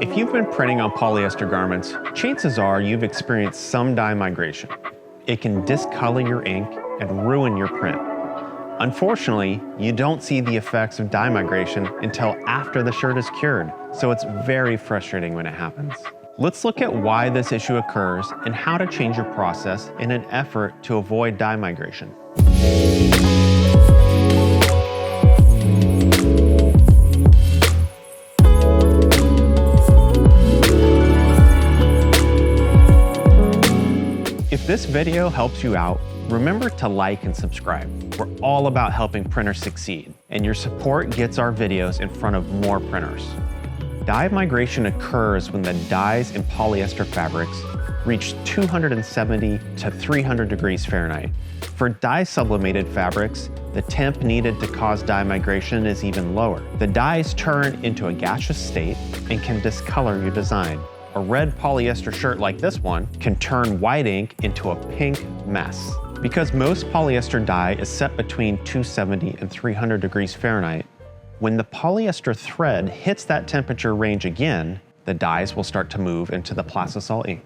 If you've been printing on polyester garments, chances are you've experienced some dye migration. It can discolor your ink and ruin your print. Unfortunately, you don't see the effects of dye migration until after the shirt is cured, so it's very frustrating when it happens. Let's look at why this issue occurs and how to change your process in an effort to avoid dye migration. If this video helps you out, remember to like and subscribe. We're all about helping printers succeed, and your support gets our videos in front of more printers. Dye migration occurs when the dyes in polyester fabrics reach 270 to 300 degrees Fahrenheit. For dye sublimated fabrics, the temp needed to cause dye migration is even lower. The dyes turn into a gaseous state and can discolor your design. A red polyester shirt like this one can turn white ink into a pink mess. Because most polyester dye is set between 270 and 300 degrees Fahrenheit, when the polyester thread hits that temperature range again, the dyes will start to move into the plastisol ink.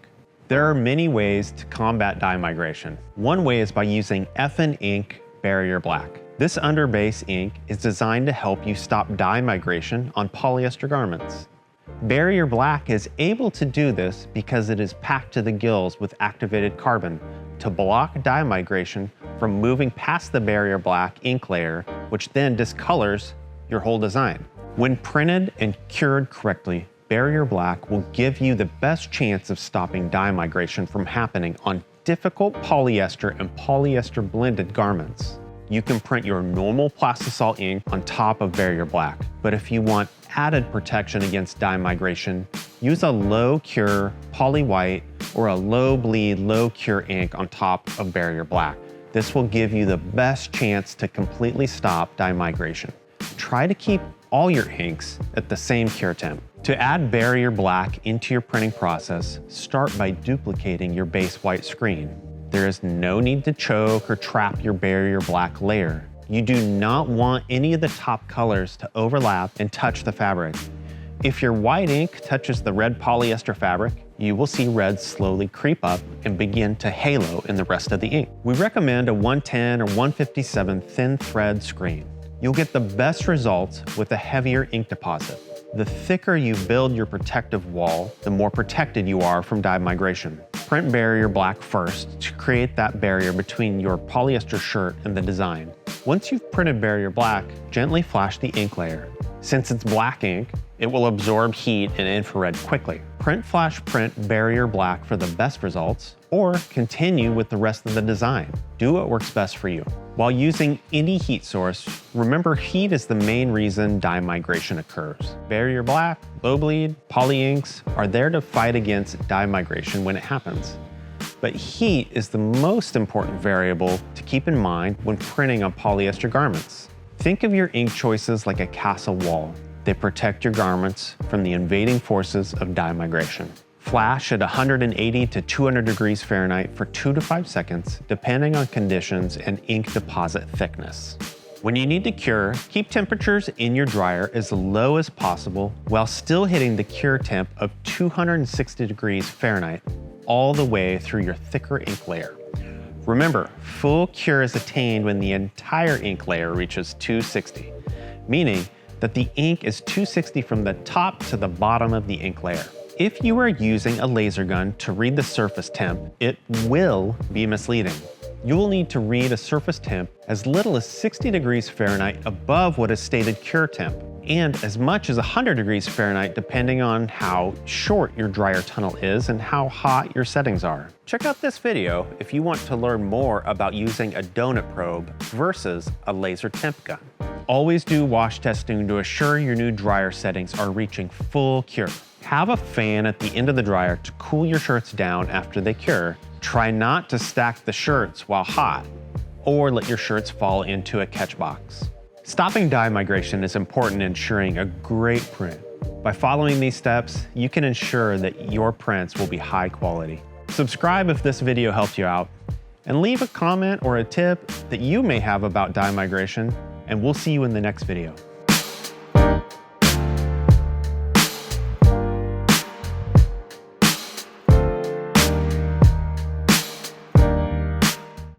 There are many ways to combat dye migration. One way is by using FN Ink Barrier Black. This underbase ink is designed to help you stop dye migration on polyester garments. Barrier Black is able to do this because it is packed to the gills with activated carbon to block dye migration from moving past the Barrier Black ink layer, which then discolors your whole design. When printed and cured correctly, Barrier Black will give you the best chance of stopping dye migration from happening on difficult polyester and polyester blended garments. You can print your normal plastisol ink on top of Barrier Black, but if you want added protection against dye migration, use a low cure poly white or a low bleed, low cure ink on top of Barrier Black. This will give you the best chance to completely stop dye migration. Try to keep all your inks at the same cure temp. To add Barrier Black into your printing process, start by duplicating your base white screen. There is no need to choke or trap your Barrier Black layer. You do not want any of the top colors to overlap and touch the fabric. If your white ink touches the red polyester fabric, you will see red slowly creep up and begin to halo in the rest of the ink. We recommend a 110 or 157 thin thread screen. You'll get the best results with a heavier ink deposit. The thicker you build your protective wall, the more protected you are from dye migration. Print Barrier Black first to create that barrier between your polyester shirt and the design. Once you've printed Barrier Black, gently flash the ink layer. Since it's black ink, it will absorb heat and infrared quickly. Print Barrier Black for the best results, or continue with the rest of the design. Do what works best for you. While using any heat source, remember heat is the main reason dye migration occurs. Barrier Black, low bleed, poly inks are there to fight against dye migration when it happens. But heat is the most important variable to keep in mind when printing on polyester garments. Think of your ink choices like a castle wall. They protect your garments from the invading forces of dye migration. Flash at 180 to 200 degrees Fahrenheit for 2 to 5 seconds, depending on conditions and ink deposit thickness. When you need to cure, keep temperatures in your dryer as low as possible while still hitting the cure temp of 260 degrees Fahrenheit all the way through your thicker ink layer. Remember, full cure is attained when the entire ink layer reaches 260, meaning that the ink is 260 from the top to the bottom of the ink layer. If you are using a laser gun to read the surface temp, it will be misleading. You will need to read a surface temp as little as 60 degrees Fahrenheit above what is stated cure temp, and as much as 100 degrees Fahrenheit depending on how short your dryer tunnel is and how hot your settings are. Check out this video if you want to learn more about using a donut probe versus a laser temp gun. Always do wash testing to assure your new dryer settings are reaching full cure. Have a fan at the end of the dryer to cool your shirts down after they cure. Try not to stack the shirts while hot, or let your shirts fall into a catch box. Stopping dye migration is important in ensuring a great print. By following these steps, you can ensure that your prints will be high quality. Subscribe if this video helped you out, and leave a comment or a tip that you may have about dye migration, and we'll see you in the next video.